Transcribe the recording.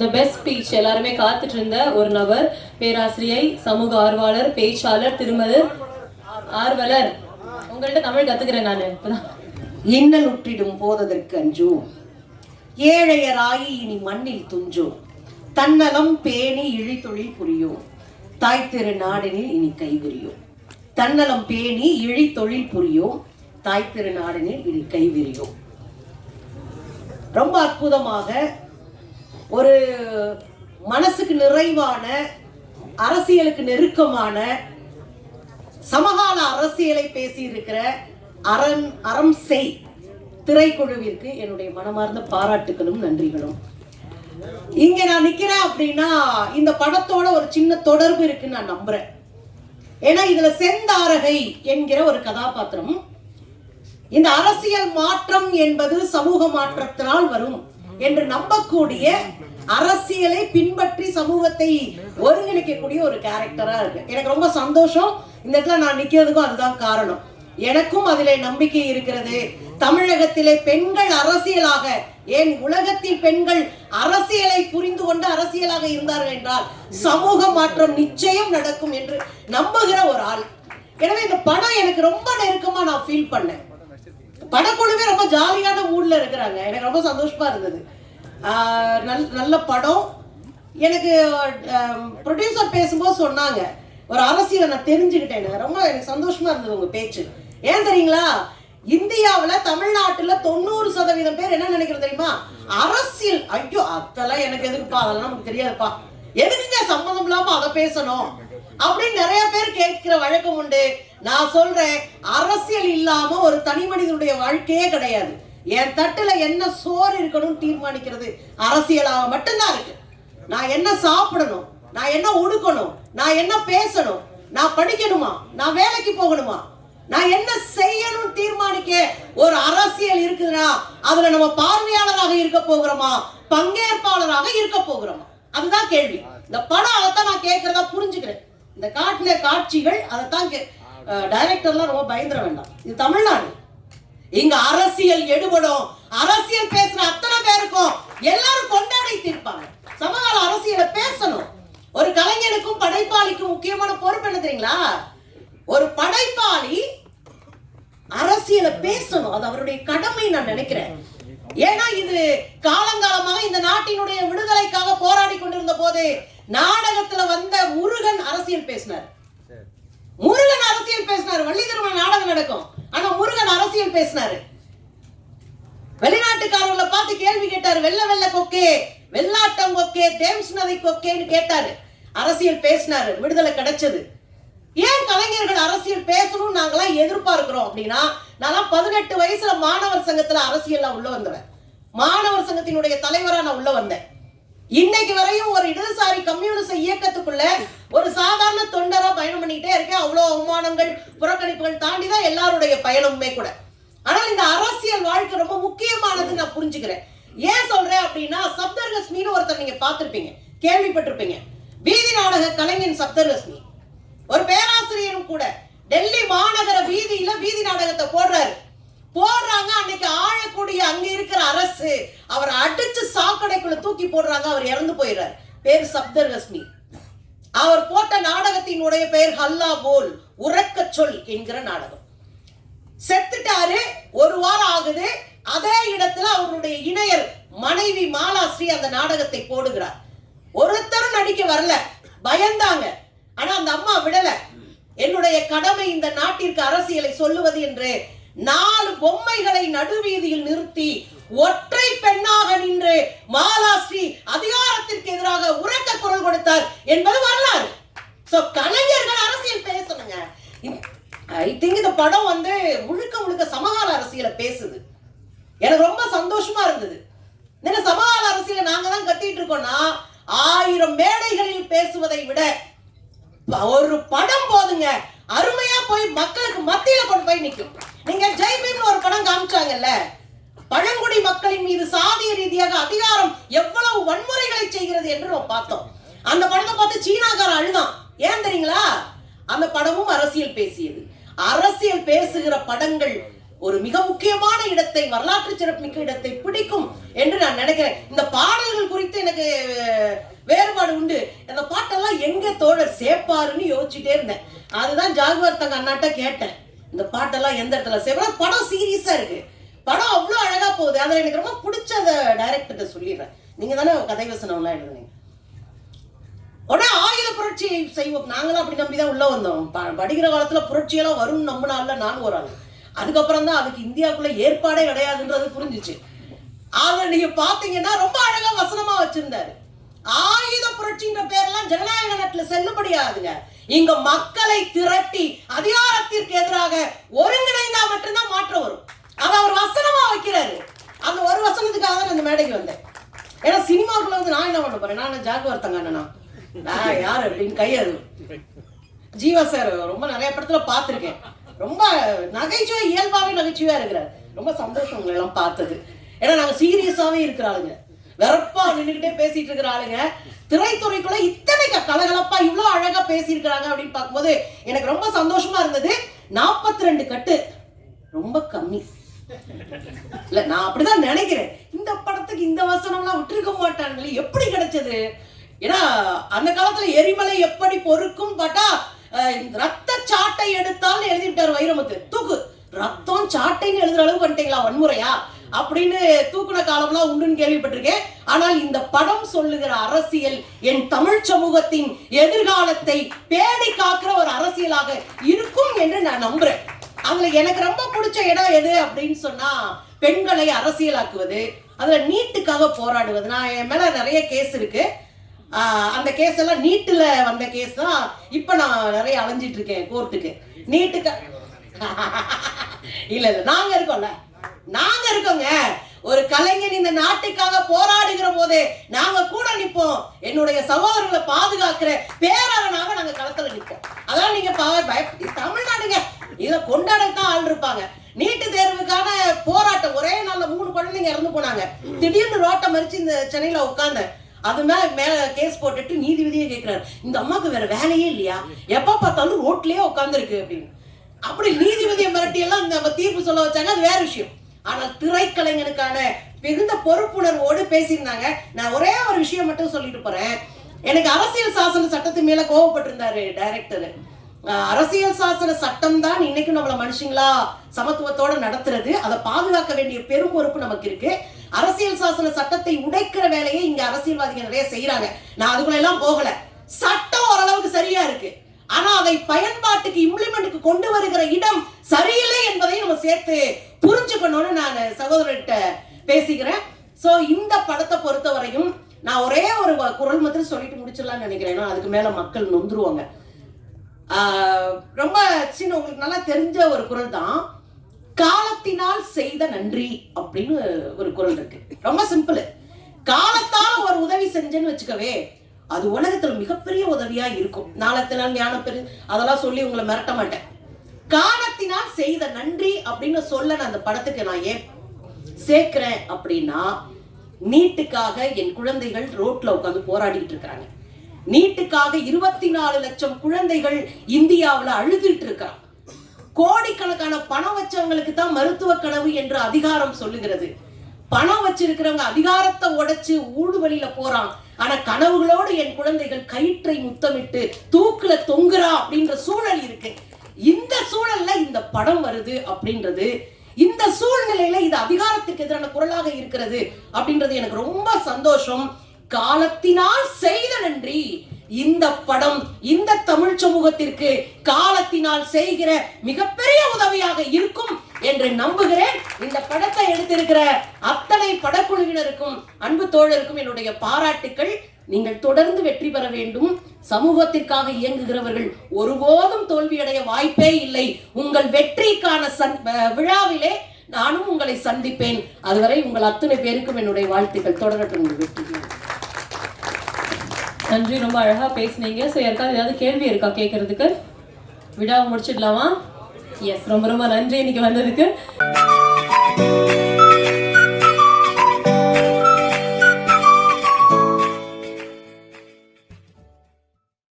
The best speech எல்லாருமே காத்துட்டு இருந்த ஒரு நபர், பேராசிரியை, சமூக ஆர்வலர், பேச்சாளர், திருமதி ஆர்வலர். உங்கள்கிட்ட தமிழ் கத்துக்கிறேன் நான் இப்பதான். இன்னல் உற்றிடும் போததற்கு அஞ்சோ, ஏழையராயி இனி மண்ணில் துஞ்சோ, தன்னலம் பேணி இழித்தொழில் புரியோ, தாய் திரு நாடனில் இனி கைவிரியோ. தன்னலம் பேணி இழித்தொழில் புரியோ, தாய் திரு நாடனில் இனி கைவிரியோ. ரொம்ப அற்புதமாக ஒரு மனசுக்கு நிறைவான, அரசியலுக்கு நெருக்கமான, சமகால அரசியலை பேசியிருக்கிற அறம் செய் திரைக்குழுவிற்கு என்னுடைய மனமார்ந்த பாராட்டுகளும் நன்றிகளும். இங்க நான் நிக்கிறேன் அப்படின்னா இந்த படத்தோட ஒரு சின்ன தொடர்பு இருக்குன்னு நான் நம்புறேன். ஏன்னா இதுல செந்தாரகை என்கிற ஒரு கதாபாத்திரம், இந்த அரசியல் மாற்றம் என்பது சமூக மாற்றத்தினால் வரும் என்று நம்பக்கூடிய, அரசியலை பின்பற்றி சமூகத்தை ஒருங்கிணைக்கக்கூடிய ஒரு கேரக்டரா இருக்கு. எனக்கு ரொம்ப சந்தோஷம். இந்த இடத்துல நான் நிக்கிறதுக்கும் அதுதான் காரணம். எனக்கும் அதிலே நம்பிக்கை இருக்கிறது. தமிழகத்திலே பெண்கள் அரசியலாக, ஏன் உலகத்தில் பெண்கள் அரசியலை புரிந்து கொண்டு அரசியலாக இருந்தார்கள் என்றால் சமூக மாற்றம் நிச்சயம் நடக்கும் என்று நம்புகிற ஒரு ஆள். எனவே இந்த படம் எனக்கு ரொம்ப நெருக்கமா நான் ஃபீல் பண்ணேன். படக்குழுவே ரொம்ப ஜாலியான மூட்ல இருக்கிறாங்க. எனக்கு ரொம்ப சந்தோஷமா இருந்தது. நல்ல படம். எனக்கு ப்ரொடியூசர் பேசும்போது சொன்னாங்க, ஒரு அரசியலை நான் தெரிஞ்சுக்கிட்டேன். ரொம்ப எனக்கு சந்தோஷமா இருந்தது உங்க பேச்சு. ஏன் தெரியுங்களா, இந்தியாவில் தமிழ்நாட்டுல 90% பேர் என்ன நினைக்கிறது தெரியுமா, அரசியல் ஐயோ அதெல்லாம் எனக்கு எதுக்குப்பா, அதெல்லாம் நமக்கு தெரியாதுப்பா, எதுக்குங்க சம்மந்தம் இல்லாம அதை பேசணும் அப்படின்னு நிறைய பேர் கேட்கிற வழக்கம் உண்டு. நான் சொல்றேன், அரசியல் இல்லாம ஒரு தனி மனிதனுடைய வாழ்க்கையே கிடையாது. என் தட்டுல என்ன சோறு இருக்கணும் தீர்மானிக்கிறது அரசியலாக மட்டும்தான் இருக்கு. நான் என்ன சாப்பிடணும், நான் என்ன உடுக்கணும், நான் என்ன பேசணும், நான் படிக்கணுமா, நான் வேலைக்கு போகணுமா, நான் என்ன செய்யணும் தீர்மானிக்க ஒரு அரசியல் இருக்குதுன்னா அதுல நம்ம பார்வையாளராக இருக்க போகிறோமா, பங்கேற்பாளராக இருக்க போகிறோமா, அதுதான் கேள்வி. இந்த படம் அதைத்தான் நான் கேட்கறதா புரிஞ்சுக்கிறேன். இந்த காட்டின காட்சிகள் அதைத்தான் டைரக்டர்லாம் ரொம்ப பயந்துட வேண்டாம். இது தமிழ்நாடு, இங்க அரசியல் எடுபடும். அரசியல் பேசுற அத்தனை பேருக்கும் எல்லாரும் கொண்டாடி தீர்ப்பாங்க. சமகால அரசியலை பேசணும். ஒரு கலைஞனுக்கும் படைப்பாளிக்கும் முக்கியமான பொறுப்பு என்ன தெரியுங்களா, ஒரு படைப்பாளி அரசியலை பேசணும். அது அவருடைய கடமை நான் நினைக்கிறேன். ஏன்னா இது காலங்காலமாக இந்த நாட்டினுடைய விடுதலைக்காக போராடி கொண்டிருந்த போது நாடகத்துல வந்த முருகன் அரசியல் பேசினார். முருகன் அரசியல் பேசினார். வள்ளி திருமண நாடகம் நடக்கும், ஆனா முருகன் அரசியல் பேசினாரு. வெளிநாட்டுக்காரர்களை பார்த்து கேள்வி கேட்டாரு, வெள்ள வெள்ள கொக்கே, வெள்ளாட்டம் கொக்கே, தேம்ஸ் நதி கொக்கேன்னு கேட்டாரு. அரசியல் பேசினாரு. விடுதலை கிடைச்சது. ஏன் கலைஞர்கள் அரசியல் பேசணும் நாங்களாம் எதிர்பார்க்கிறோம் அப்படின்னா, நான் 18 வயசுல மாணவர் சங்கத்துல அரசியல்ல உள்ள வந்தவன். மாணவர் சங்கத்தினுடைய தலைவரா நான் உள்ள வந்தேன். இன்னைக்கு வரையும் ஒரு இடதுசாரி கம்யூனிச இயக்கத்துக்குள்ள ஒரு சாதாரண தொண்டரா பயணம் பண்ணிக்கிட்டே இருக்கேன். அவ்வளோ அவமானங்கள், புறக்கணிப்புகள் தாண்டிதான் எல்லாருடைய பயணமுமே கூட. ஆனால் இந்த அரசியல் வாழ்க்கை ரொம்ப முக்கியமானது நான் புரிஞ்சுக்கிறேன். ஏன் சொல்றேன் அப்படின்னா, சப்தர்கஸ்மின்னு ஒருத்தர் நீங்க பார்த்திருப்பீங்க, கேள்விப்பட்டிருப்பீங்க. வீதி நாடக கலைஞன் சப்தர்கஸ்மி ஒரு பேராசிரியரும் கூட. டெல்லி மாநகர வீதியில வீதி நாடகத்தை போடுறாங்க. அன்னைக்கு ஆழக்கூடிய அங்க இருக்கிற அரசு அவரை அடிச்சு சாக்கடைக்குள்ள தூக்கி போடுறாங்க. அவர் இறந்து போயிடுறார். பேர் சப்தர்கஸ்மி. அவர் போட்ட நாடகத்தினுடைய பெயர் ஹல்லா போல், உறக்க சொல் என்கிற நாடகம். செத்துட்டாரு. ஒரு வாரம் ஆகுது. அதே இடத்துல அவருடைய இணையர் மனைவி மாலாஸ்ரீ அந்த நாடகத்தை போடுகிறார். ஒருத்தரும் நடிக்க வரல, பயந்தாங்க. ஆனா அந்த அம்மா விடல. என்னுடைய கடமை இந்த நாட்டிற்கு அரசியலை சொல்லுவது என்று 4 பொம்மைகளை நடுவீதியில் நிறுத்தி ஒற்றை பெண்ணாக நின்று மாலாஸ்ரீ அதிகாரத்திற்கு எதிராக உரக்க குரல் கொடுத்தார் என்பது வரலாறு. சோ கலைஞர்கள் அரசியல் பேசணுங்க. ஐ திங்க் இந்த படம் முழுக்க முழுக்க சமகால அரசியலை பேசுது. எனக்கு ரொம்ப சந்தோஷமா இருந்தது. சமகால அரசியலை நாங்க தான் கட்டிட்டு இருக்கோம்னா 1000 மேடைகளில் பேசுவதை விட ஒரு படம் போதுங்க, அருமையா போய் மக்களுக்கு மத்தியில கொண்டு போய் நிற்கும். நீங்க ஜெய்பீம்னு ஒரு படம் காமிச்சாங்கல்ல, பழங்குடி மக்களின் மீது சாதிய ரீதியாக அதிகாரம் எவ்வளவு வன்முறைகளை செய்கிறது என்று நம்ம பார்த்தோம். அந்த படத்தை பார்த்து சீனாக்கார அழுதான். ஏன் தெரியுங்களா, அந்த படமும் அரசியல் பேசியது. அரசியல் பேசுகிற படங்கள் ஒரு மிக முக்கியமான இடத்தை, வரலாற்று சிறப்புமிக்க இடத்தை பிடிக்கும் என்று நான் நினைக்கிறேன். இந்த பாடல்கள் குறித்து எனக்கு வேறுபாடு உண்டு. அந்த பாட்டெல்லாம் எங்க தோழர் சேப்பாருன்னு யோசிச்சுட்டே இருந்தேன். அதுதான் ஜாகுவார் தங்க அண்ணாட்ட கேட்டேன், இந்த பாட்டெல்லாம் எந்த இடத்துல சேப்பா. படம் சீரியஸா இருக்கு, படம் அவ்வளோ அழகா போகுது. அதில் எனக்கு ரொம்ப பிடிச்சத டைரக்டர்கிட்ட சொல்லிடுறேன். நீங்க தானே கதை வசனம்லாம் எழுதுனீங்க. உடனே ஆயுத புரட்சி செய்வோம், நாங்களும் அப்படி நம்பிதான் உள்ள வந்தோம். படிக்கிற காலத்துல புரட்சியெல்லாம் வரும்னு நம்பினால நான் ஒரு ஆள். அதுக்கப்புறம் தான் அதுக்கு இந்தியாவுக்குள்ள ஏற்பாடே கிடையாதுன்றது புரிஞ்சிச்சு. ஆக நீங்க பாத்தீங்கன்னா ரொம்ப அழகா வசனமா வச்சிருந்தாரு. ஆயுத புரட்சின்ற பேரெல்லாம் ஜனநாயக நாட்டுல செல்லுபடியாகுங்க. இங்க மக்களை திரட்டி அதிகாரத்திற்கு எதிராக ஒருங்கிணைந்தா மட்டும்தான் மாற்றம் வரும். அதை அவர் வசனமா வைக்கிறாரு. அந்த ஒரு வசனத்துக்காக தான் அந்த மேடைக்கு வந்தேன். ஏன்னா சினிமாவுக்குள்ள வந்து நான் என்ன பண்ண போறேன், நான் ஜாகுவார் தங்க அண்ணனா, நான் யார் அப்படின்னு கையது. ஜீவா சார் ரொம்ப நிறைய படத்துல பார்த்திருக்கேன். ரொம்ப நகைச்சுவை, இயல்பாவே நகைச்சுவையா இருக்கிறார். ரொம்ப சந்தோஷம் உங்களை எல்லாம் பார்த்தது. ஏன்னா நாங்க சீரியஸாவே இருக்கிற ஆளுங்க, வெறப்பா நின்றுகிட்டே பேசிட்டு இருக்கிற ஆளுங்க. திரைத்துறைக்குள்ள இத்தனை கலகலப்பா இவ்வளவு அழகா பேசியிருக்கிறாங்க அப்படின்னு பார்க்கும்போது எனக்கு ரொம்ப சந்தோஷமா இருந்தது. 42 கட்டு ரொம்ப கம்மி இல்ல, நான் அப்படிதான் நினைக்கிறேன். இந்த படத்துக்கு இந்த வசனம்லாம் விட்டுருக்க மாட்டாங்களே, எப்படி கிடைச்சது? ஏன்னா அந்த காலத்துல எரிமலை எப்படி பொறுக்கும் பாட்டா ரத்த சாட்டை எடுத்தால் எழுதிவிட்டார் வைரமுத்து. தூக்கு ரத்தம் சாட்டைன்னு எழுதுற அளவுக்கு வந்துட்டீங்களா, வன்முறையா அப்படின்னு தூக்குன காலம்லாம் உண்டுன்னு கேள்விப்பட்டிருக்கேன். ஆனால் இந்த படம் சொல்லுகிற அரசியல் என் தமிழ் சமூகத்தின் எதிர்காலத்தை பேணி காக்கிற ஒரு அரசியலாக இருக்கும் என்று நான் நம்புறேன். அதுல எனக்கு ரொம்ப பிடிச்ச இடம் எது அப்படின்னு சொன்னா, பெண்களை அரசியலாக்குவது, அதுல நீட்டுக்காக போராடுவது. நான் என் மேல நிறைய கேஸ் இருக்கு. அந்த கேஸ் எல்லாம் நீட்டுல வந்த கேஸ் தான். இப்ப நான் நிறைய அலைஞ்சிட்டு இருக்கேன் கோர்ட்டுக்கு. நீட்டுக்கு இல்ல நாங்க இருக்கோங்க. ஒரு கலைஞன் இந்த நாட்டுக்காக போராடுகிற போது நாங்க கூட நிற்போம். என்னுடைய சகோதரர்களை பாதுகாக்கிற பேரவனாக நாங்க களத்துல நிற்போம். அதான் நீங்க தமிழ்நாடுங்க, இதை கொண்டாடத்தான் ஆள் இருப்பாங்க. நீட்டு தேர்வுக்கான போராட்டம், ஒரே நாள்ல 3 குழந்தைங்க இறந்து போனாங்க. திடீர்னு ரோட்டை மறிச்சு இந்த சென்னையில உட்கார்ந்த அது மேல கேஸ் போட்டுட்டு நீதிபதியே கேட்கிறாரு, இந்த அம்மாக்கு வேற வேலையே இல்லையா, எப்ப பார்த்தாலும் ரோட்லயே உட்கார்ந்து இருக்கு அப்படின்னு. அப்படி நீதிபதியை மிரட்டி எல்லாம் நம்ம தீர்ப்பு சொல்ல வச்சாங்க, அது வேற விஷயம். ஆனால் திரைக்கலைஞனுக்கான மிகுந்த பொறுப்புணர்வோடு பேசியிருந்தாங்க. நான் ஒரே ஒரு விஷயம் மட்டும் சொல்லிட்டு போறேன். எனக்கு அரசியல் சாசன சட்டத்து மேல கோவப்பட்டிருந்தாரு டைரக்டர். அரசியல் சாசன சட்டம் தான் இன்னைக்கு நம்மள மனுஷங்களா சமத்துவத்தோட நடத்துறது. அதை பாதுகாக்க வேண்டிய பெரும் பொறுப்பு நமக்கு இருக்கு. அரசியல் சாசன சட்டத்தை உடைக்கிற வேலையை இங்க அரசியல்வாதிகள் நிறைய செய்யறாங்க. நான் அதுக்குள்ள எல்லாம் போகல. சட்டம் ஓரளவுக்கு சரியா இருக்கு, ஆனா அதை பயன்பாட்டுக்கு இம்ப்ளிமெண்ட்டுக்கு கொண்டு வருகிற இடம் சரியில்லை என்பதை நம்ம சேர்த்து புரிஞ்சுக்கணும்னு நான் சகோதரர்கிட்ட பேசிக்கிறேன். சோ இந்த படத்தை பொறுத்தவரையும் நான் ஒரே ஒரு குரல் மட்டும் சொல்லிட்டு முடிச்சிடலாம்னு நினைக்கிறேன். அதுக்கு மேல மக்கள் நொந்துருவாங்க. ரொம்ப சின்ன, உங்களுக்கு நல்லா தெரிஞ்ச ஒரு குரல் தான், காலத்தினால் செய்த நன்றி அப்படின்னு ஒரு குரல் இருக்கு. ரொம்ப சிம்பிள். காலத்தால ஒரு உதவி செஞ்சேன்னு வச்சுக்கவே, அது உலகத்துல மிகப்பெரிய உதவியா இருக்கும். நாளத்தினால் ஞான பெரு அதெல்லாம் சொல்லி உங்களை மிரட்ட மாட்டேன். காலத்தினால் செய்த நன்றி அப்படின்னு சொல்ல நான் அந்த படத்துக்கு நான் ஏன் சேர்க்கிறேன் அப்படின்னா, நீட்டுக்காக என் குழந்தைகள் ரோட்ல உட்காந்து போராடிட்டு இருக்காங்க. நீட்டுக்காக 24 லட்சம் குழந்தைகள் இந்தியாவில் அழுதுட்டு இருக்காங்க. கோடிக்கணக்கான பணம் வச்சவங்களுக்கு தான் மருத்துவ கனவு என்று அதிகாரம் சொல்லுகிறது. பணம் வச்சிருக்கிறவங்க அதிகாரத்தை உடைச்சு ஊடு வழியில போறான். ஆனா கனவுகளோடு என் குழந்தைகள் கயிற்றை முத்தமிட்டு தூக்குல தொங்குறா அப்படின்ற சூழல் இருக்கு. இந்த சூழல்ல இந்த படம் வருது அப்படின்றது, இந்த சூழ்நிலையில இது அதிகாரத்துக்கு எதிரான குரலாக இருக்கிறது அப்படின்றது எனக்கு ரொம்ப சந்தோஷம். காலத்தினால் செய்த நன்றி இந்த படம் இந்த தமிழ் சமூகத்திற்கு காலத்தினால் செய்கிற மிகப்பெரிய உதவியாக இருக்கும் என்று நம்புகிறேன். இந்த படத்தை எடுத்திருக்கிற அத்தனை படக்குழுவினருக்கும் அன்பு தோழருக்கும் என்னுடைய பாராட்டுக்கள். நீங்கள் தொடர்ந்து வெற்றி பெற வேண்டும். சமூகத்திற்காக இயங்குகிறவர்கள் ஒருபோதும் தோல்வியடைய வாய்ப்பே இல்லை. உங்கள் வெற்றிக்கான விழாவிலே நானும் உங்களை சந்திப்பேன். அதுவரை உங்கள் அத்தனை பேருக்கும் என்னுடைய வாழ்த்துக்கள். தொடரட்டும் உங்கள் வெற்றி. நன்றி, ரொம்ப அழகா பேசுனீங்க. ஸோ யாருக்காவது ஏதாவது கேள்வி இருக்கா கேட்கறதுக்கு? விழாவை முடிச்சிடலாமா? எஸ், ரொம்ப ரொம்ப நன்றி இன்னைக்கு வந்ததுக்கு.